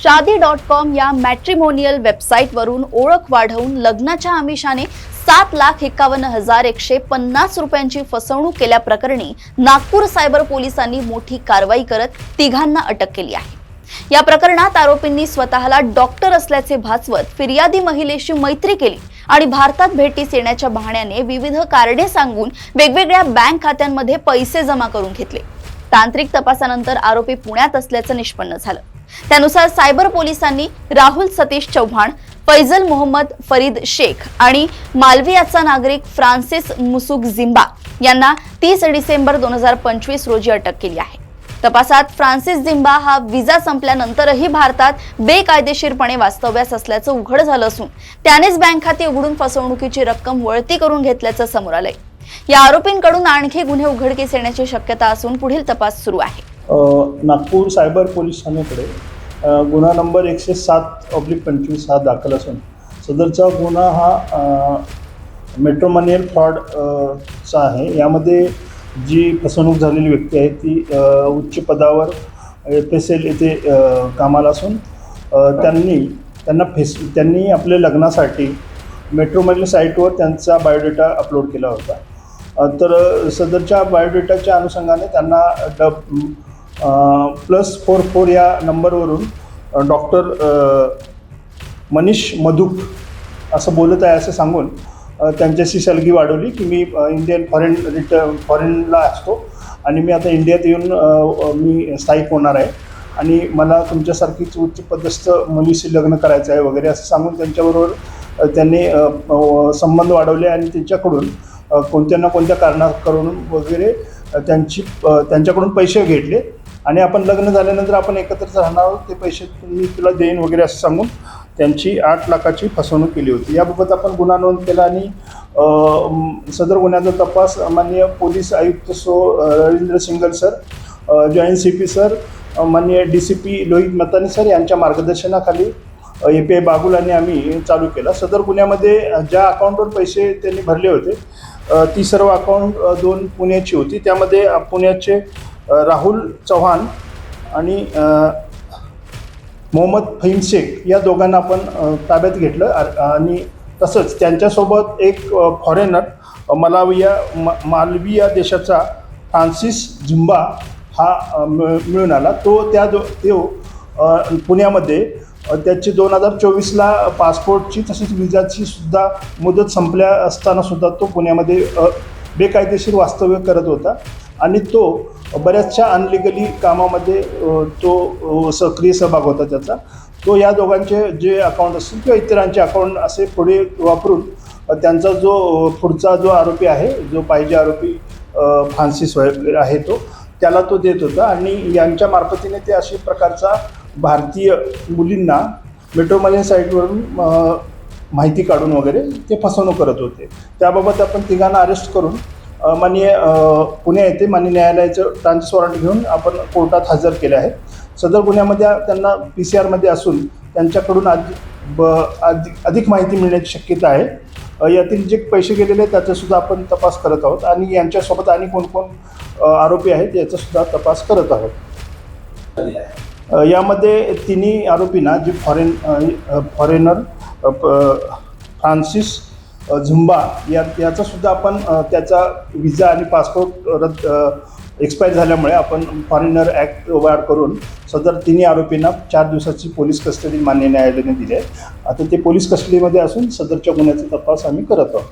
शादी.com या मॅट्रिमोनियल वेबसाईटवरून ओळख वाढवून लग्नाच्या आमिषाने 7,51,150 रुपयांची फसवणूक केल्याप्रकरणी नागपूर सायबर पोलिसांनी मोठी कारवाई करत तिघांना अटक केली आहे। या प्रकरणात आरोपींनी स्वतःला डॉक्टर असल्याचे भासवत फिर्यादी महिलेशी मैत्री केली आणि भारतात भेटीस येण्याच्या बहाण्याने विविध कारणे सांगून वेगवेगळ्या बँक खात्यांमध्ये पैसे जमा करून घेतले। तांत्रिक तपासानंतर आरोपी पुण्यात असल्याचं निष्पन्न झालं। त्यानुसार सायबर पोलिसांनी राहुल सतीश चौहान, फैजल मोहम्मद फरीद शेख आणि मालवियाचा नागरिक फ्रान्सिस मुसुक झिम्बा यांना 30 डिसेंबर 2025 रोजी अटक केली आहे। तपासात फ्रान्सिस झिम्बा हा व्हिसा संपल्यानंतरही भारतात बेकायदेशीरपणे वास्तव्यास असल्याचं उघड झालं असून त्यानेच बँक खाते उघडून फसवणुकीची रक्कम वळती करून घेतल्याचं समोर आलंय। या आरोपींकडून आणखी गुन्हे उघडकीस येण्याची शक्यता असून पुढील तपास सुरू आहे। नागपूर सायबर पोलीस ठाण्याकडे गुन्हा नंबर 107/25 हा दाखल असून सदरचा गुन्हा हा मेट्रोमोनियल फ्रॉड चा आहे। यामध्ये जी फसवणूक झालेली व्यक्ती आहे ती उच्च पदावर FSL येथे कामाला असून त्यांनी आपल्या लग्नासाठी मेट्रोमोनियल साईटवर त्यांचा बायोडेटा अपलोड केला होता। तर सदरच्या बायोडेटाच्या अनुषंगाने त्यांना +44 या नंबरवरून डॉक्टर मनीष मधुक असं बोलत आहे असं सांगून त्यांच्याशी सलगी वाढवली की मी इंडियन फॉरेनला असतो आणि मी आता इंडियात येऊन मी स्थायिक होणार आहे आणि मला तुमच्यासारखीच उच्च पदस्थ मुलीशी लग्न करायचं आहे वगैरे असं सांगून त्यांच्याबरोबर त्यांनी संबंध वाढवले आणि त्यांच्याकडून कोणत्या ना कोणत्या कारणाकरून वगैरे त्यांच्याकडून पैसे घेतले आणि आपण लग्न झाल्यानंतर आपण एकत्रच राहणार आहोत, ते पैसे मी तुला देईन वगैरे असं सांगून त्यांची 8 लाखाची फसवणूक केली होती। याबाबत आपण गुन्हा नोंद केला आणि सदर गुन्ह्याचा तपास माननीय पोलीस आयुक्त Ravindra single sir, joint CP sir, माननीय DCP लोहित मतानी सर यांच्या मार्गदर्शनाखाली API बागुल आणि आम्ही चालू केला। सदर गुन्ह्यामध्ये ज्या अकाउंटवर पैसे त्यांनी भरले होते ती सर्व अकाउंट 2 पुण्याची होती। त्यामध्ये पुण्याचे राहुल चौहान आणि मोहम्मद फहीम शेख या दोघांना आपण ताब्यात घेतलं आणि तसंच त्यांच्यासोबत एक फॉरेनर मालविया देशाचा फ्रान्सिस झिम्बा हा मिळून आला। तो पुण्यामध्ये त्याची 2024ला पासपोर्टची तसेच विजाची सुद्धा मुदत संपल्या असताना सुद्धा तो पुण्यामध्ये बेकायदेशीर वास्तव्य करत होता आणि तो बऱ्याचशा अनलिगली कामामध्ये तो सक्रिय सहभाग होता त्याचा। तो या दोघांचे जे अकाउंट असतील किंवा इतरांचे अकाउंट असे पुढे वापरून त्यांचा जो पुढचा जो आरोपी आहे, जो पाहिजे आरोपी फ्रान्सिस आहे तो त्याला तो देत होता आणि यांच्या मार्फतीने ते अशा प्रकारचा भारतीय मुलींना मेट्रोमोनियल साईटवरून माहिती काढून वगैरे ते फसवणूक करत होते। त्याबाबत आपण तिघांना अरेस्ट करून माननीय पुणे येथे माननीय न्यायालयाचं ट्रान्झिट वॉरंट घेऊन आपण कोर्टात हजर केले आहे। सदर गुन्ह्यामध्ये त्यांना PCR मध्ये असून त्यांच्याकडून अधिक माहिती मिळण्याची शक्यता आहे। यातील जे पैसे गेलेले आहेत त्याचासुद्धा आपण तपास करत आहोत आणि यांच्यासोबत आणि कोण आरोपी आहेत याचासुद्धा तपास करत आहोत। यामध्ये तिन्ही आरोपींना जे फॉरेनर फ्रान्सिस झिम्बा याचा सुद्धा आपण त्याचा व्हिसा आणि पासपोर्ट एक्सपायर झाल्यामुळे आपण फॉरेनर ॲक्ट वाढ करून सदर तिन्ही आरोपींना 4 दिवसाची पोलीस कस्टडी मान्य न्यायालयाने दिली आहे। आता ते पोलीस कस्टडीमध्ये असून सदरच्या गुन्ह्याचा तपास आम्ही करत आहोत।